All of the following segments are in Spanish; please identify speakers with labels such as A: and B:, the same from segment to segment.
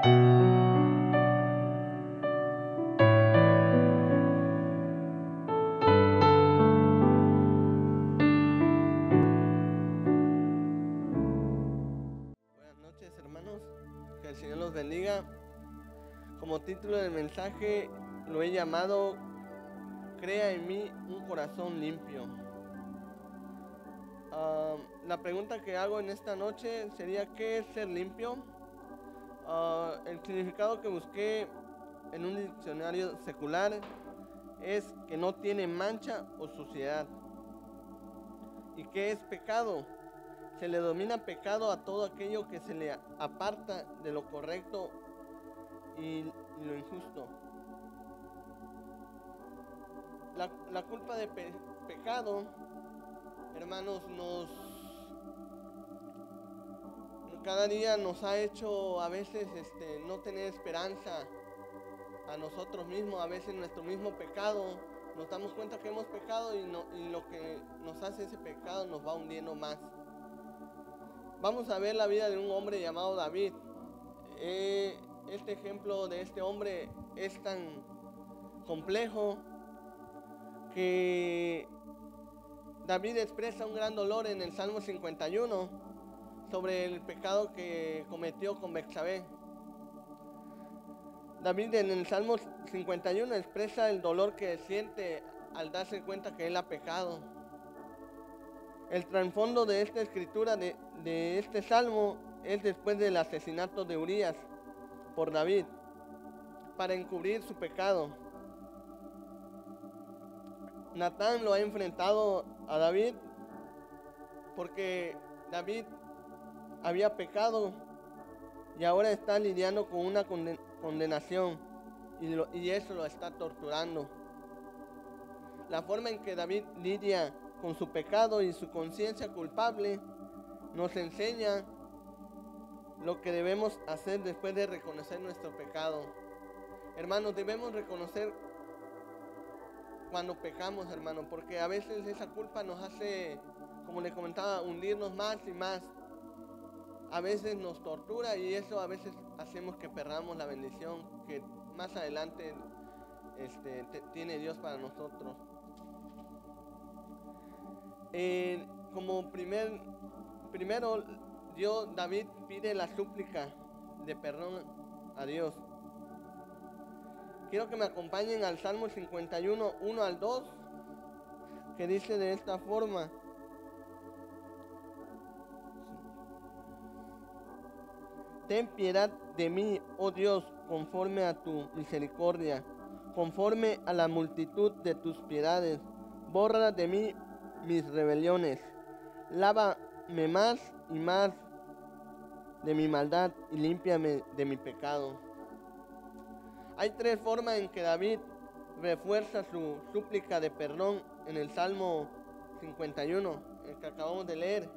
A: Buenas noches, hermanos, que el Señor los bendiga. Como título del mensaje lo he llamado "Crea en mí un corazón limpio". La pregunta que hago en esta noche sería: ¿qué es ser limpio? El significado que busqué en un diccionario secular es que no tiene mancha o suciedad. ¿Y qué es pecado? Se le denomina pecado a todo aquello que se le aparta de lo correcto y lo injusto. La culpa de pecado, hermanos, cada día nos ha hecho a veces no tener esperanza a nosotros mismos. A veces nuestro mismo pecado, nos damos cuenta que hemos pecado y lo que nos hace ese pecado nos va hundiendo más. Vamos a ver la vida de un hombre llamado David. Este ejemplo de este hombre es tan complejo que David expresa un gran dolor en el Salmo 51 sobre el pecado que cometió con Betsabé. David en el Salmo 51 expresa el dolor que siente al darse cuenta que él ha pecado. El trasfondo de esta escritura de este salmo es después del asesinato de Urías por David para encubrir su pecado. Natán lo ha enfrentado a David porque David había pecado y ahora está lidiando con una condenación y eso lo está torturando. La forma en que David lidia con su pecado y su conciencia culpable nos enseña lo que debemos hacer después de reconocer nuestro pecado. Hermanos, debemos reconocer cuando pecamos, hermanos, porque a veces esa culpa nos hace, como les comentaba, hundirnos más y más. A veces nos tortura y eso a veces hacemos que perdamos la bendición que más adelante tiene Dios para nosotros. Primero David pide la súplica de perdón a Dios. Quiero que me acompañen al Salmo 51, 1 al 2, que dice de esta forma: Ten piedad de mí, oh Dios, conforme a tu misericordia, conforme a la multitud de tus piedades. Borra de mí mis rebeliones. Lávame más y más de mi maldad y límpiame de mi pecado. Hay tres formas en que David refuerza su súplica de perdón en el Salmo 51, el que acabamos de leer.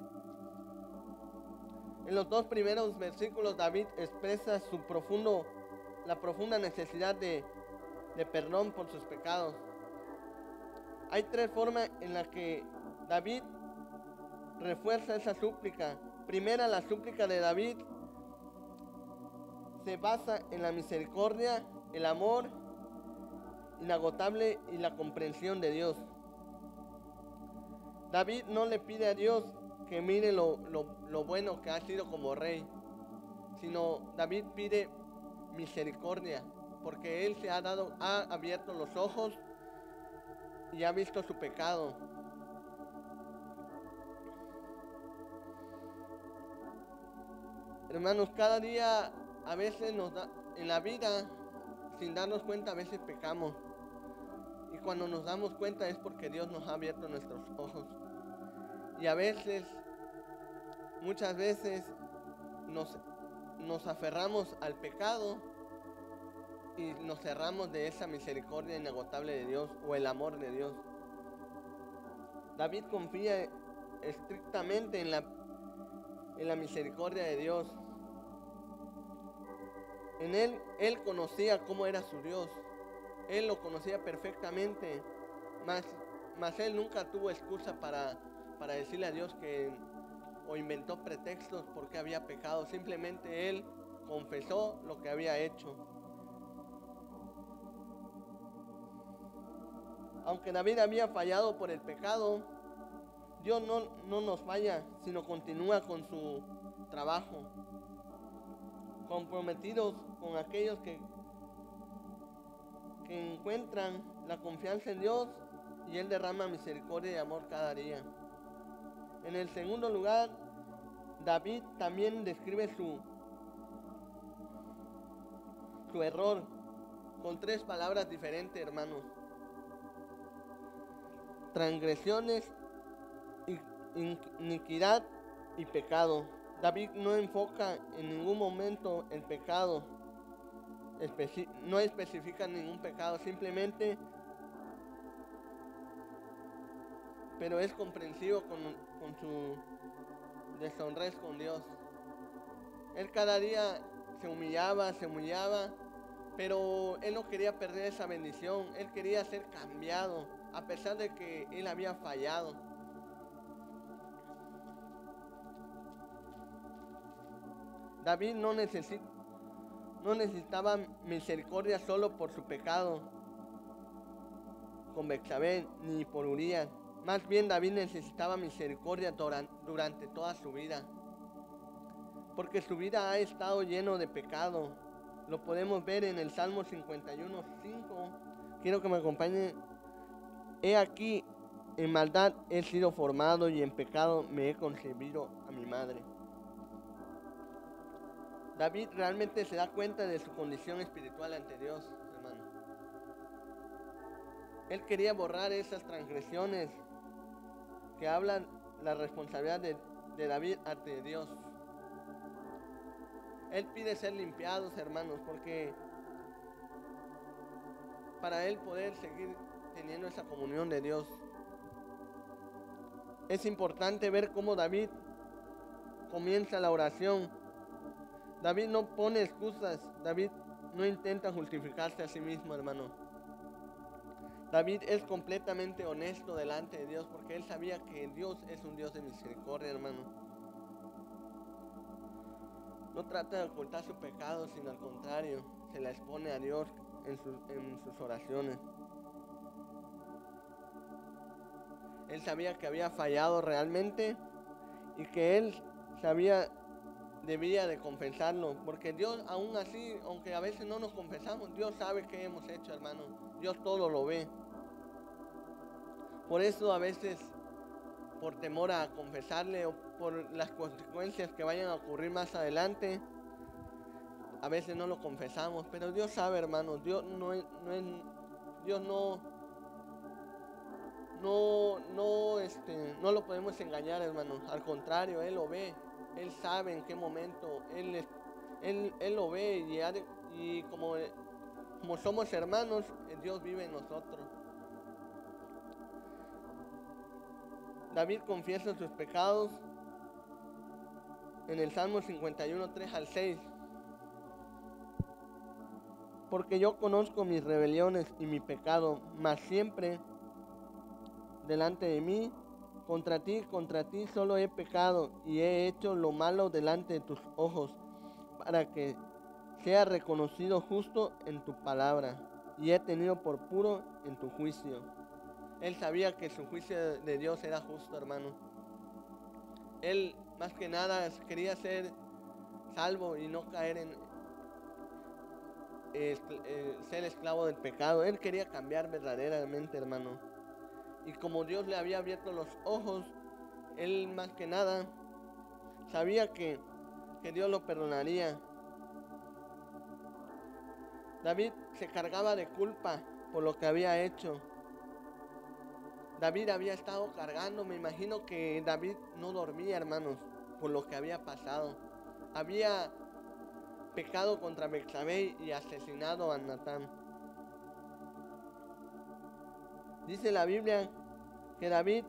A: En los dos primeros versículos David expresa la profunda necesidad de perdón por sus pecados. Hay tres formas en las que David refuerza esa súplica. Primera, la súplica de David se basa en la misericordia, el amor inagotable y la comprensión de Dios. David no le pide a Dios que mire lo bueno que ha sido como rey, sino David pide misericordia, porque él ha abierto los ojos y ha visto su pecado. Hermanos, cada día a veces en la vida, sin darnos cuenta, a veces pecamos. Y cuando nos damos cuenta es porque Dios nos ha abierto nuestros ojos. Y a veces, muchas veces, nos aferramos al pecado y nos cerramos de esa misericordia inagotable de Dios o el amor de Dios. David confía estrictamente en la misericordia de Dios. En él conocía cómo era su Dios. Él lo conocía perfectamente, mas él nunca tuvo excusa para decirle a Dios o inventó pretextos porque había pecado. Simplemente él confesó lo que había hecho. Aunque David había fallado por el pecado, Dios no nos falla, sino continúa con su trabajo, comprometidos con aquellos que encuentran la confianza en Dios, y Él derrama misericordia y amor cada día. En el segundo lugar, David también describe su error con 3 palabras diferentes, hermanos: transgresiones, iniquidad y pecado. David no enfoca en ningún momento el pecado, no especifica ningún pecado, simplemente, pero es comprensivo con su deshonrez con Dios. Él cada día se humillaba, pero él no quería perder esa bendición. Él quería ser cambiado, a pesar de que él había fallado. David no necesitaba misericordia solo por su pecado con Betsabé ni por Urías. Más bien, David necesitaba misericordia durante toda su vida, porque su vida ha estado lleno de pecado. Lo podemos ver en el Salmo 51:5. Quiero que me acompañen. He aquí, en maldad he sido formado, y en pecado me he concebido a mi madre. David realmente se da cuenta de su condición espiritual ante Dios, hermano. Él quería borrar esas transgresiones que hablan la responsabilidad de David ante Dios. Él pide ser limpiados, hermanos, porque para él poder seguir teniendo esa comunión de Dios, es importante ver cómo David comienza la oración. David no pone excusas, David no intenta justificarse a sí mismo, hermano. David es completamente honesto delante de Dios, porque él sabía que Dios es un Dios de misericordia, hermano. No trata de ocultar su pecado, sino al contrario, se la expone a Dios en sus oraciones. Él sabía que había fallado realmente y que él debía de confesarlo, porque Dios, aún así, aunque a veces no nos confesamos, Dios sabe qué hemos hecho, hermano. Dios todo lo ve. Por eso a veces, por temor a confesarle o por las consecuencias que vayan a ocurrir más adelante, a veces no lo confesamos. Pero Dios sabe, hermano. Dios no lo podemos engañar, hermano. Al contrario, Él lo ve. Él sabe en qué momento. Él lo ve, y como somos hermanos, Dios vive en nosotros. David confiesa sus pecados en el Salmo 51:3-6. Porque yo conozco mis rebeliones y mi pecado, mas siempre delante de mí, contra ti solo he pecado y he hecho lo malo delante de tus ojos, para que sea reconocido justo en tu palabra, y he tenido por puro en tu juicio. Él sabía que su juicio de Dios era justo, hermano. Él más que nada quería ser salvo y no caer en ser esclavo del pecado. Él quería cambiar verdaderamente, hermano. Y como Dios le había abierto los ojos, él más que nada sabía que Dios lo perdonaría. David se cargaba de culpa por lo que había hecho. David había estado cargando, me imagino que David no dormía, hermanos, por lo que había pasado. Había pecado contra Betsabé y asesinado a Natán. Dice la Biblia que David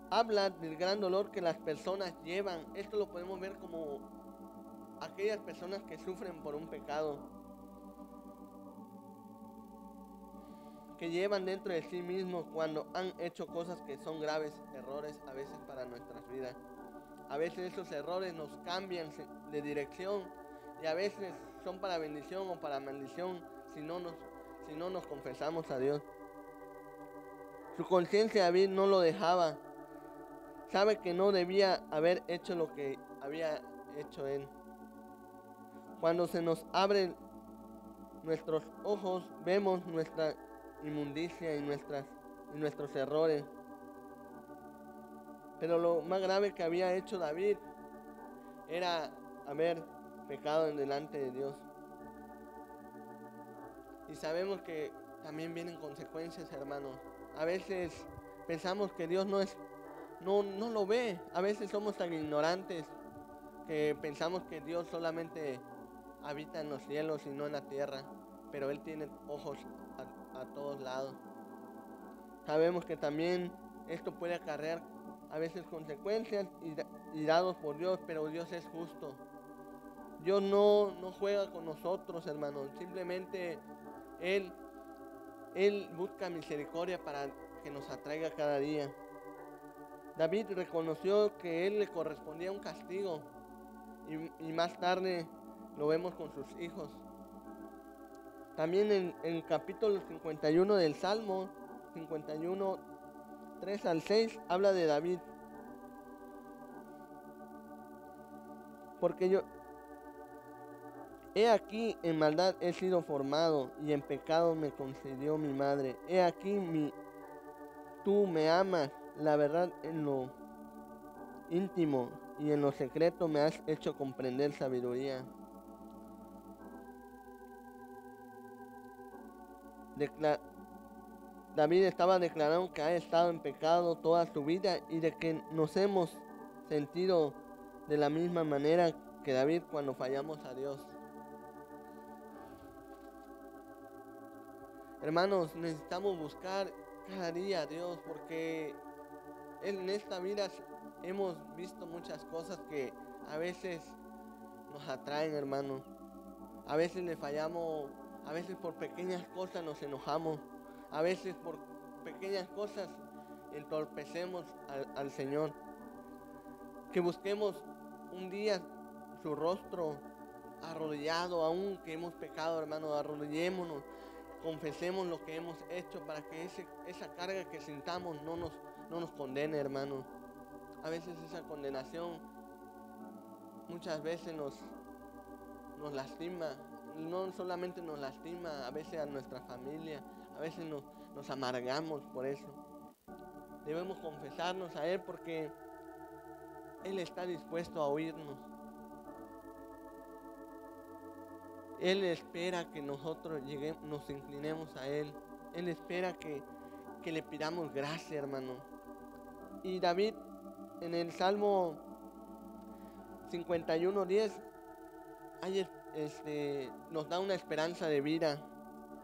A: habla del gran dolor que las personas llevan. Esto lo podemos ver como aquellas personas que sufren por un pecado, que llevan dentro de sí mismos cuando han hecho cosas que son graves errores a veces para nuestras vidas. A veces esos errores nos cambian de dirección y a veces son para bendición o para maldición si no nos confesamos a Dios. Su conciencia David no lo dejaba. Sabe que no debía haber hecho lo que había hecho él. Cuando se nos abren nuestros ojos, vemos nuestra inmundicia y nuestros errores. Pero lo más grave que había hecho David era haber pecado en delante de Dios. Y sabemos que también vienen consecuencias, hermanos. A veces pensamos que Dios no lo ve. A veces somos tan ignorantes que pensamos que Dios solamente habita en los cielos y no en la tierra. Pero Él tiene ojos a todos lados. Sabemos que también esto puede acarrear a veces consecuencias y dados por Dios, pero Dios es justo. Dios no juega con nosotros, hermanos. Simplemente Él busca misericordia para que nos atraiga cada día. David reconoció que él le correspondía un castigo y más tarde lo vemos con sus hijos. También en el capítulo 51 del Salmo 51, 3 al 6 habla de David. Porque he aquí en maldad he sido formado y en pecado me concedió mi madre. He aquí tú me amas, la verdad en lo íntimo y en lo secreto me has hecho comprender sabiduría. David estaba declarando que ha estado en pecado toda su vida y de que nos hemos sentido de la misma manera que David cuando fallamos a Dios. Hermanos, necesitamos buscar cada día a Dios porque en esta vida hemos visto muchas cosas que a veces nos atraen, hermanos. A veces le fallamos, a veces por pequeñas cosas nos enojamos, a veces por pequeñas cosas entorpecemos al Señor. Que busquemos un día su rostro arrodillado, aun que hemos pecado, hermanos, arrodillémonos, confesemos lo que hemos hecho para que esa carga que sintamos no nos condene, hermanos. A veces esa condenación muchas veces nos lastima, no solamente nos lastima, a veces a nuestra familia, a veces nos amargamos por eso. Debemos confesarnos a Él porque Él está dispuesto a oírnos. Él espera que nosotros nos inclinemos a Él. Él espera que le pidamos gracia, hermano. Y David en el Salmo 51:10 nos da una esperanza de vida.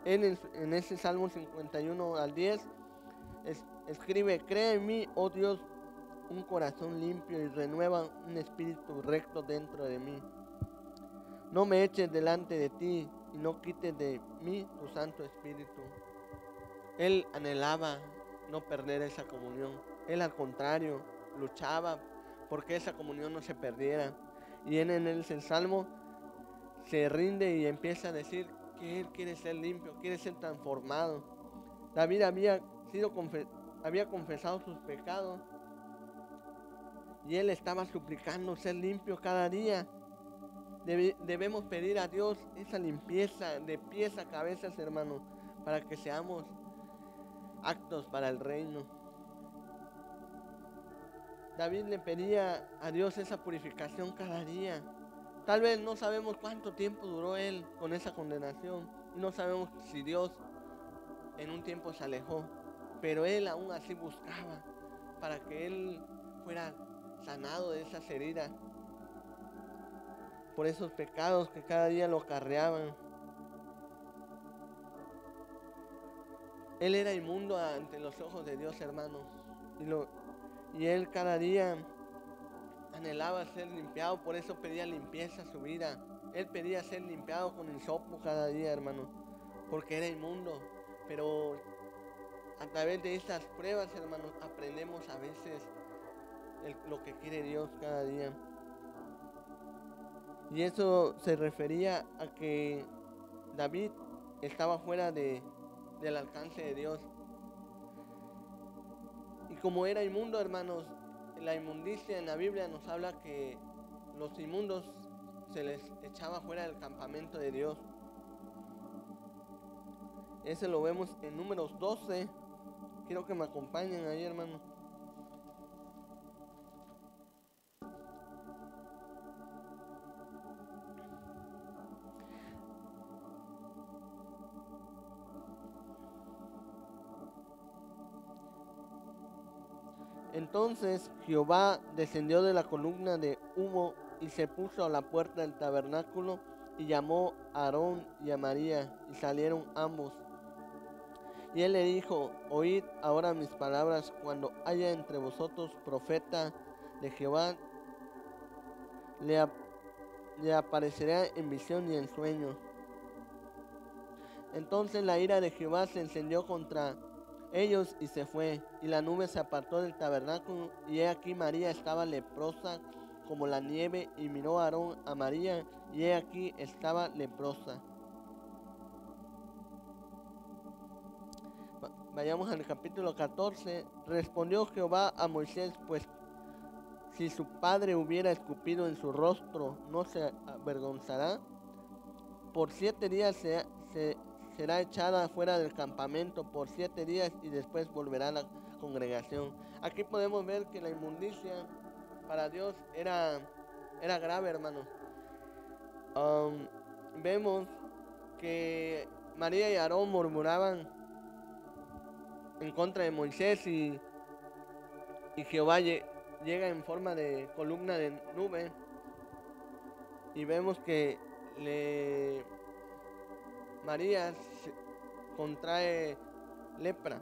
A: Él en ese Salmo 51 al 10 escribe: cree en mí, oh Dios, un corazón limpio y renueva un espíritu recto dentro de mí. No me eches delante de ti y no quites de mí tu Santo Espíritu. Él anhelaba no perder esa comunión. Él al contrario luchaba porque esa comunión no se perdiera. Y en el Salmo se rinde y empieza a decir que él quiere ser limpio, quiere ser transformado. David había confesado sus pecados y él estaba suplicando ser limpio cada día. Debemos pedir a Dios esa limpieza de pies a cabezas, hermanos, para que seamos aptos para el reino. David le pedía a Dios esa purificación cada día. Tal vez no sabemos cuánto tiempo duró él con esa condenación y no sabemos si Dios en un tiempo se alejó, pero él aún así buscaba para que él fuera sanado de esas heridas, por esos pecados que cada día lo acarreaban. Él era inmundo ante los ojos de Dios, hermanos, y él cada día anhelaba ser limpiado, por eso pedía limpieza a su vida. Él pedía ser limpiado con hisopo cada día, hermano, porque era inmundo. Pero a través de estas pruebas, hermanos, aprendemos a veces lo que quiere Dios cada día. Y eso se refería a que David estaba fuera del alcance de Dios. Y como era inmundo, hermanos, la inmundicia en la Biblia nos habla que los inmundos se les echaba fuera del campamento de Dios. Ese lo vemos en Números 12. Quiero que me acompañen ahí, hermano. Entonces Jehová descendió de la columna de humo y se puso a la puerta del tabernáculo y llamó a Aarón y a María, y salieron ambos. Y él le dijo: oíd ahora mis palabras, cuando haya entre vosotros profeta de Jehová, le aparecerá en visión y en sueños. Entonces la ira de Jehová se encendió contra ellos y se fue, y la nube se apartó del tabernáculo, y he aquí María estaba leprosa como la nieve, y miró a Aarón a María, y he aquí estaba leprosa. Vayamos al capítulo 14. Respondió Jehová a Moisés: pues si su padre hubiera escupido en su rostro, ¿no se avergonzará? Por 7 días será echada fuera del campamento, por 7 días, y después volverá a la congregación. Aquí podemos ver que la inmundicia para Dios era grave, hermanos. Vemos que María y Aarón murmuraban en contra de Moisés, y Jehová llega en forma de columna de nube, y vemos que María contrae lepra.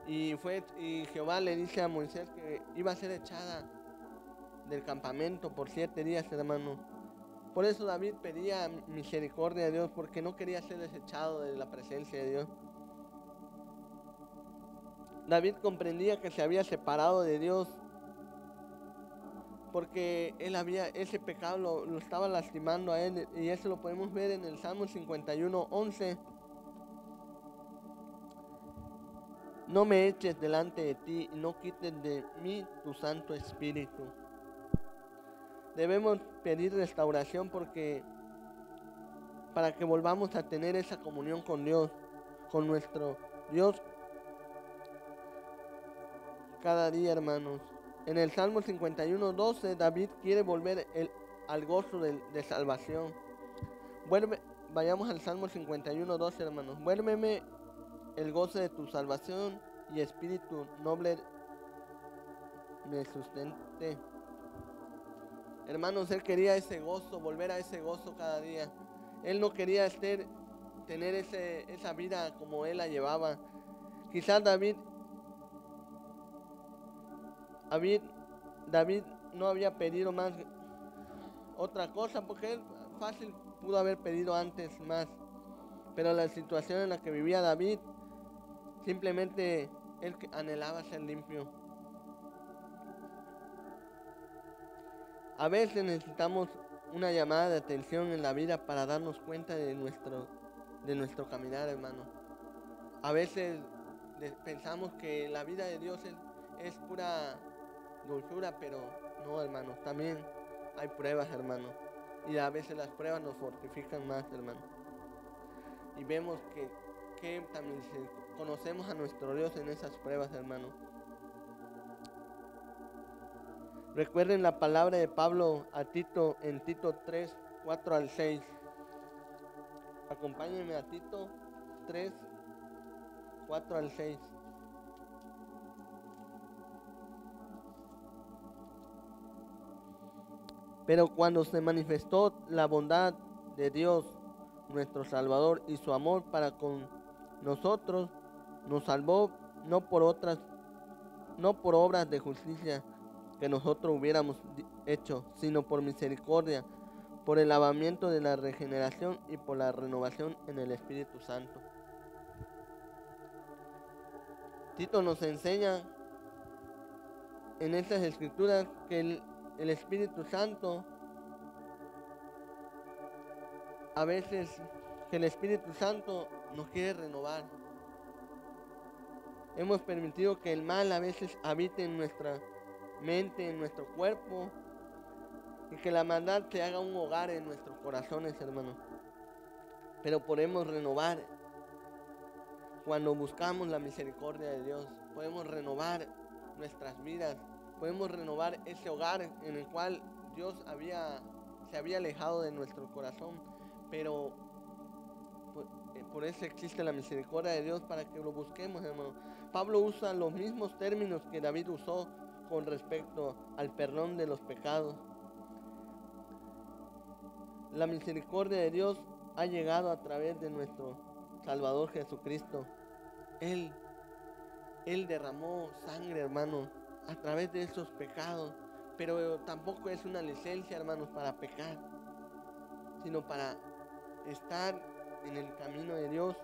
A: Y Jehová le dice a Moisés que iba a ser echada del campamento por 7 días, hermano. Por eso David pedía misericordia a Dios, porque no quería ser desechado de la presencia de Dios. David comprendía que se había separado de Dios, porque ese pecado lo estaba lastimando a él, y eso lo podemos ver en el Salmo 51:11. No me eches delante de ti, y no quites de mí tu Santo Espíritu. Debemos pedir restauración para que volvamos a tener esa comunión con Dios, con nuestro Dios, cada día, hermanos. En el Salmo 51:12, David quiere volver al gozo de salvación. Vayamos al Salmo 51:12, hermanos. Vuélveme el gozo de tu salvación, y espíritu noble me sustente. Hermanos, él quería ese gozo, volver a ese gozo cada día. Él no quería tener esa vida como él la llevaba. Quizás David no había pedido más otra cosa, porque él fácil pudo haber pedido antes más. Pero la situación en la que vivía David, simplemente él anhelaba ser limpio. A veces necesitamos una llamada de atención en la vida para darnos cuenta de nuestro caminar, hermano. A veces pensamos que la vida de Dios es pura dulzura, pero no, hermano. También hay pruebas, hermano. Y a veces las pruebas nos fortifican más, hermano. Y vemos que también conocemos a nuestro Dios en esas pruebas, hermano. Recuerden la palabra de Pablo a Tito en Tito 3, 4 al 6. Acompáñenme a Tito 3, 4 al 6. Pero cuando se manifestó la bondad de Dios, nuestro Salvador, y su amor para con nosotros, nos salvó no por obras de justicia que nosotros hubiéramos hecho, sino por misericordia, por el lavamiento de la regeneración y por la renovación en el Espíritu Santo. Tito nos enseña en estas escrituras que el Espíritu Santo, a veces, que el Espíritu Santo nos quiere renovar. Hemos permitido que el mal a veces habite en nuestra mente, en nuestro cuerpo, y que la maldad se haga un hogar en nuestros corazones, hermano. Pero podemos renovar cuando buscamos la misericordia de Dios. Podemos renovar nuestras vidas. Podemos renovar ese hogar en el cual Dios se había alejado de nuestro corazón. Pero por eso existe la misericordia de Dios, para que lo busquemos, hermano. Pablo usa los mismos términos que David usó con respecto al perdón de los pecados. La misericordia de Dios ha llegado a través de nuestro Salvador Jesucristo. Él derramó sangre, hermano, a través de esos pecados. Pero tampoco es una licencia, hermanos, para pecar, sino para estar en el camino de Dios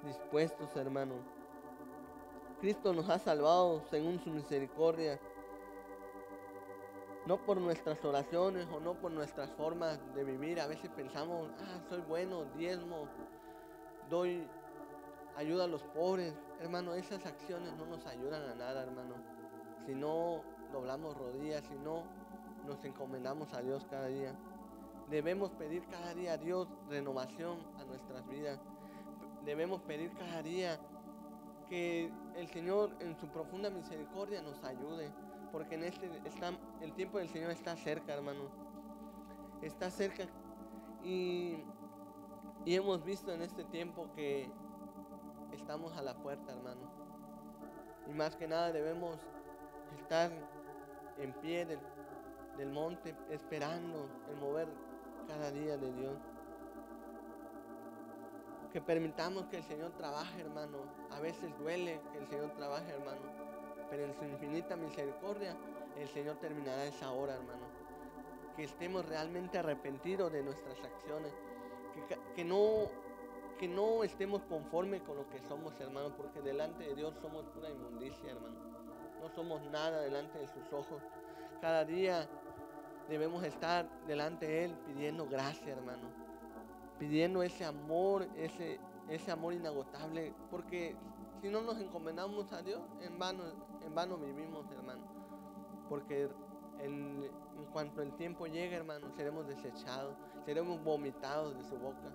A: dispuestos, hermano. Cristo nos ha salvado según su misericordia, no por nuestras oraciones o no por nuestras formas de vivir. A veces pensamos, soy bueno, diezmo, doy ayuda a los pobres. Hermano, esas acciones no nos ayudan a nada, hermano. Si no doblamos rodillas, si no nos encomendamos a Dios cada día. Debemos pedir cada día a Dios renovación a nuestras vidas. Debemos pedir cada día que el Señor en su profunda misericordia nos ayude, porque el tiempo del Señor está cerca, hermano. Está cerca, y hemos visto en este tiempo que estamos a la puerta, hermano. Y más que nada debemos estar en pie del monte, esperando el mover cada día de Dios. Que permitamos que el Señor trabaje, hermano. A veces duele que el Señor trabaje, hermano, pero en su infinita misericordia el Señor terminará esa hora, hermano. Que estemos realmente arrepentidos de nuestras acciones, que no estemos conformes con lo que somos, hermano, porque delante de Dios somos pura inmundicia, hermano. No somos nada delante de sus ojos. Cada día debemos estar delante de Él pidiendo gracia, hermano, pidiendo ese amor, ese amor inagotable, porque si no nos encomendamos a Dios, en vano vivimos, hermano, porque en cuanto el tiempo llegue, hermano, seremos desechados, seremos vomitados de su boca.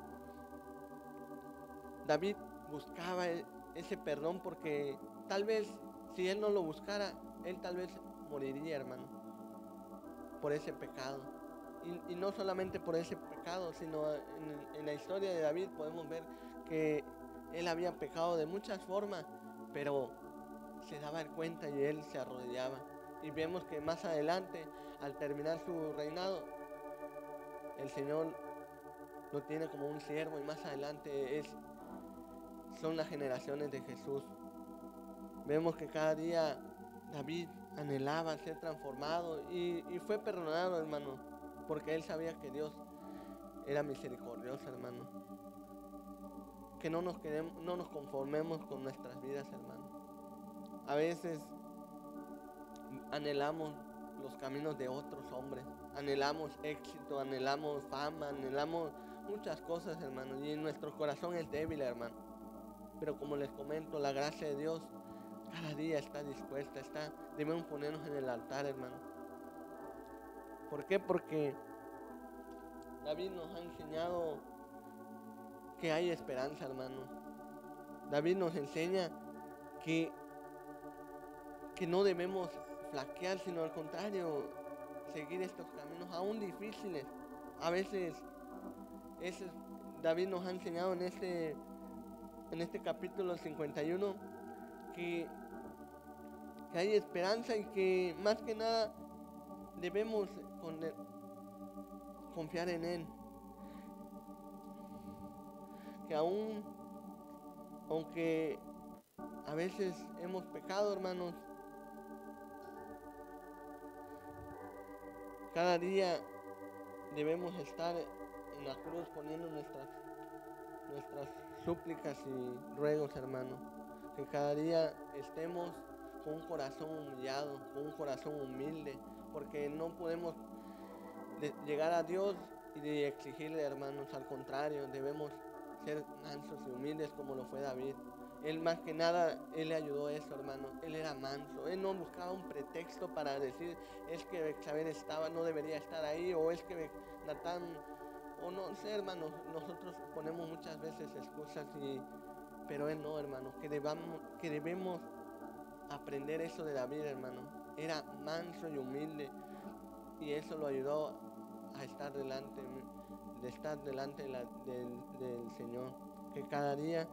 A: David buscaba ese perdón porque tal vez si él no lo buscara, él tal vez moriría, hermano, por ese pecado. Y no solamente por ese pecado, sino en la historia de David podemos ver que él había pecado de muchas formas, pero se daba cuenta y él se arrodillaba. Y vemos que más adelante, al terminar su reinado, el Señor lo tiene como un siervo, y más adelante son las generaciones de Jesús. Vemos que cada día David anhelaba ser transformado y fue perdonado, hermano, porque él sabía que Dios era misericordioso, hermano. Que no nos conformemos con nuestras vidas, hermano. A veces anhelamos los caminos de otros hombres, anhelamos éxito, anhelamos fama, anhelamos muchas cosas, hermano, y nuestro corazón es débil, hermano. Pero como les comento, la gracia de Dios cada día está dispuesta, debemos ponernos en el altar, hermano. ¿Por qué? Porque David nos ha enseñado que hay esperanza, hermano. David nos enseña que no debemos flaquear, sino al contrario, seguir estos caminos aún difíciles. A veces David nos ha enseñado en este capítulo 51 que hay esperanza, y que más que nada debemos confiar en Él. Que aunque a veces hemos pecado, hermanos, cada día debemos estar en la cruz poniendo nuestras súplicas y ruegos, hermano. Que cada día estemos con un corazón humillado, con un corazón humilde, porque no podemos llegar a Dios y exigirle, hermanos. Al contrario, debemos ser mansos y humildes como lo fue David. Él más que nada, él le ayudó a eso, hermano. Él era manso. Él no buscaba un pretexto para decir, es que Betsabé no debería estar ahí, o es que Natán, o no sé, hermanos. Nosotros ponemos muchas veces excusas, pero él no, hermano. Que debemos aprender eso de David, hermano. Era manso y humilde, y eso lo ayudó a estar delante del Señor. Que cada día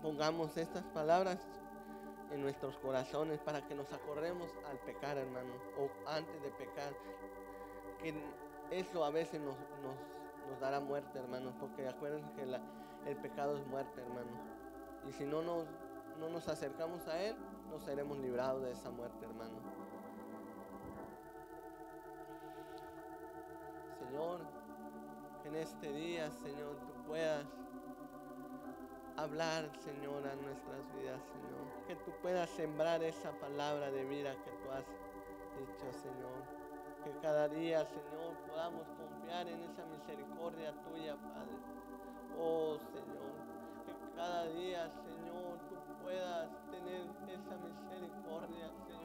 A: pongamos estas palabras en nuestros corazones para que nos acordemos al pecar, hermano, o antes de pecar, que eso a veces nos dará muerte, hermano, porque acuérdense que el pecado es muerte, hermano, y si no nos acercamos a él, no seremos librados de esa muerte, hermano. Señor, que en este día, Señor, tú puedas hablar, Señor, a nuestras vidas, Señor. Que tú puedas sembrar esa palabra de vida que tú has dicho, Señor. Que cada día, Señor, podamos confiar en esa misericordia tuya, Padre. Oh, Señor, que cada día, Señor, tú puedas tener esa misericordia, Señor.